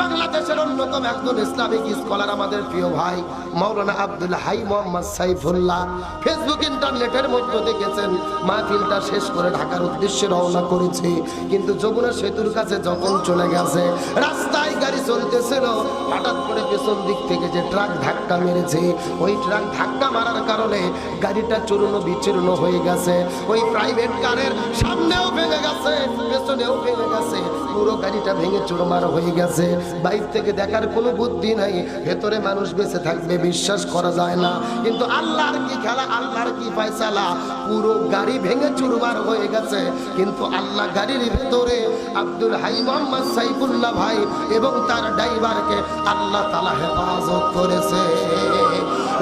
বাংলাদেশের অন্যতম একজন ইসলামিক স্কলার আমাদের প্রিয় ভাই মাওলানা আব্দুল হাই মোহাম্মদ সাইফুল্লাহ ফেসবুক ইন্টারনেটের মধ্যে দেখেছেন মাহফিলটা শেষ করে ঢাকার উদ্দেশ্যে রওনা করেছে, কিন্তু যমুনা সেতুর কাছে যখন চলে গেছে রাস্তায় গাড়ি চলতেছিল, হঠাৎ করে পেছন দিক থেকে যে ট্রাক ধাক্কা মেরেছে, ওই ট্রাক ধাক্কা মারার কারণে গাড়িটা চূর্ণ বিচূর্ণ হয়ে গেছে। ওই প্রাইভেট কারের সামনেও ভেঙে গেছে, পেছনেও ভেঙে গেছে, পুরো গাড়িটা ভেঙে চুরমার হয়ে গেছে। বাইরে থেকে দেখার কোনো বুদ্ধি নাই, ভেতরে মানুষ বেঁচে থাকবে বিশ্বাস করা যায় না, কিন্তু আল্লাহর কি খেলা, আল্লাহর কি ফয়সালা, পুরো গাড়ি ভেঙে চুরমার হয়ে গেছে। কিন্তু আল্লাহ গাড়ির ভেতরে আব্দুল হাই মোহাম্মদ সাইফুল্লাহ ভাই এবং তার ড্রাইভারকে আল্লাহ তাআলা হেফাজত করেছে।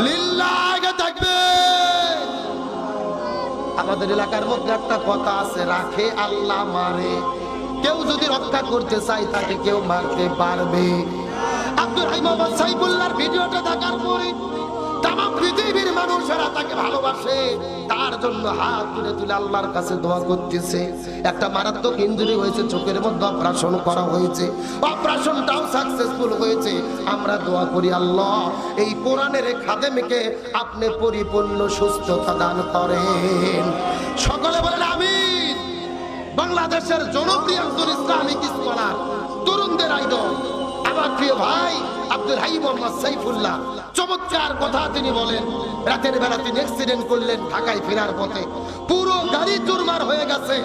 লিল্লাহি তাকবীর। আমাদের এলাকার মধ্যে একটা কথা আছে, রাখে আল্লাহ মারে। কেউ যদি রক্ষা করতে চায় তাকে কেউ মারতে পারবে। আব্দুল হাই মোহাম্মদ সাইফুল্লাহর ভিডিওটা দেখার পরে তাম পৃথিবীর মানুষেরা তাকে ভালোবাসে, তার জন্য হাত তুলে তুলে আল্লাহর কাছে দোয়া করতেছে। একটা মারাত্মক ইনজুরি হয়েছে, চোখের মধ্যে অপারেশন করা হয়েছে, অপারেশনটাও সাকসেসফুল হয়েছে। আমরা দোয়া করি আল্লাহ এই কোরআনের খাদেমকে আপনি পরিপূর্ণ সুস্থতা দান করেন। সকলে বলেন আমিন। বাংলাদেশের জনপ্রিয় একজন ইসলামিক স্কলার, তরুণদের আইডল আমার প্রিয় ভাই আব্দুল হাই মোহাম্মদ সাইফুল্লাহ, চমৎকার কথা তিনি বলেন। রাতের বেলা তিনি অ্যাক্সিডেন্ট করলেন, ঢাকায় ফেরার পথে পুরো গাড়ি চুরমার হয়ে গেছে।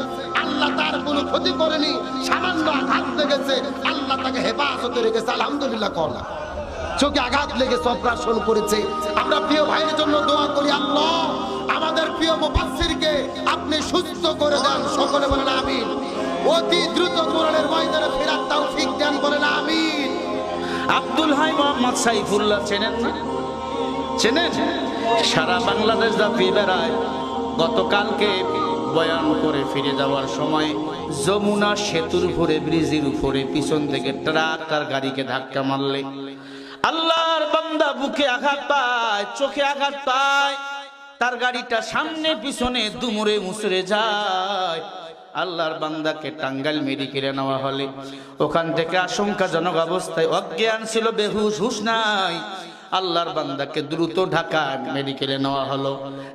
আল্লাহ তার কোনো ক্ষতি করেনি, সামান্য আঘাত লেগেছে, আল্লাহ তাকে হেফাজতে রেখেছে। আলহামদুলিল্লাহ করা চোখে আঘাত লেগেছে, অপারেশন করেছে। আমরা প্রিয় ভাইয়ের জন্য দোয়া করি আল্লাহ আমাদের প্রিয় মুফাসসিরকে আপনি সুস্থ করে দেন। সকলে বলেন আমিন। অতি দ্রুত কোরআনের ময়দানে ফেরার তৌফিক দেন, বলেন আমিন। আব্দুল হাই মোহাম্মদ সাইফুল্লাহ চেনেন না? চেনেন? সারা বাংলাদেশ ব্যাপী বেড়ায়। গতকালকে বয়ান করে ফিরে যাওয়ার সময় যমুনা সেতুর উপরে, ব্রিজের উপরে পিছন থেকে ট্রাক তার গাড়িকে ধাক্কা মারলে আল্লাহর বান্দা বুকে আঘাত পায়, চোখে আঘাত পায়, তার গাড়িটা সামনে পিছনে দুমড়ে মুচড়ে যায়। আল্লাহর বান্দাকে টাঙ্গাইল মেডিকেলে নেওয়া হলে ওখান থেকে আশঙ্কাজনক অবস্থায় অজ্ঞান ছিল, বেহুশ, হুশ নাই। আল্লাহর বান্দাকে দ্রুত ঢাকা মেডিকেলে নেওয়া হলো।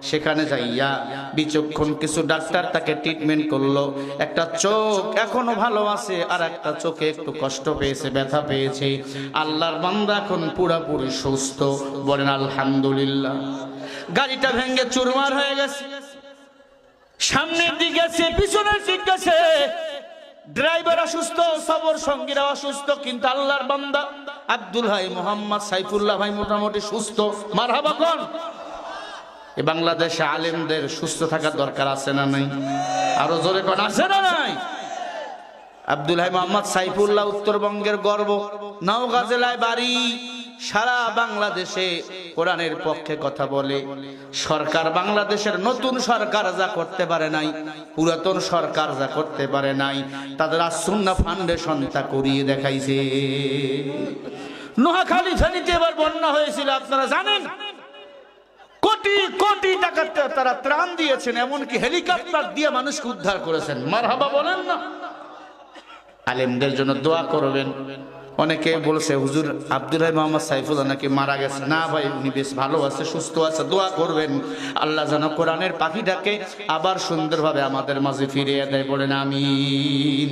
সেখানে যাইয়া বিচক্ষণ কিছু ডাক্তার তাকে ট্রিটমেন্ট করলো। একটা চোখ এখনো ভালো আছে, আর একটা চোখে একটু কষ্ট পেয়েছে, ব্যথা পেয়েছে। আল্লাহর বান্দা এখন পুরোপুরি সুস্থ, বলেন আলহামদুলিল্লাহ। গাড়িটা ভেঙে চুরমার হয়ে গেছে, সামনের দিক গেছে, পিছনের দিক গেছে, ড্রাইভার অসুস্থ, সবর সঙ্গীরা অসুস্থ, কিন্তু আল্লাহর বান্দা আব্দুল হাই মোহাম্মদ সাইফুল্লাহ ভাই মোটামুটি সুস্থ। মারহাবা কোন? এই বাংলাদেশে আলেমদের সুস্থ থাকার দরকার আছে না নাই? আরো জোরে কোন আছে না নাই? আব্দুল হাই মোহাম্মদ সাইফুল্লাহ উত্তরবঙ্গের গর্ব, নওগাঁ জেলায় বাড়ি। সারা বাংলাদেশে কোরআনের পক্ষে কথা বলে। সরকার, বাংলাদেশের নতুন সরকার যা করতে পারে নাই, পুরাতন সরকার যা করতে পারে নাই, তাদের আস-সুন্নাহ ফাউন্ডেশন তা করিয়ে দেখাইছে। নোয়াখালী ফেনীতে এবার বন্যা হয়েছিল, আপনারা জানেন। কোটি কোটি টাকা তারা ত্রাণ দিয়েছেন, এমনকি হেলিকপ্টার দিয়ে মানুষকে উদ্ধার করেছেন। মারহাবা বলেন না? আলেমদের জন্য দোয়া করবেন। অনেকে বলছে হুজুর আব্দুল হাই মোহাম্মদ সাইফুল্লাহ নাকি মারা গেছে। না ভাই, উনি বেশ ভালো আছে, সুস্থ আছে। দোয়া করবেন আল্লাহ যেন কোরআনের পাখিটাকে আবার সুন্দরভাবে আমাদের মাঝে ফিরিয়ে দেয়, বলেন আমিন।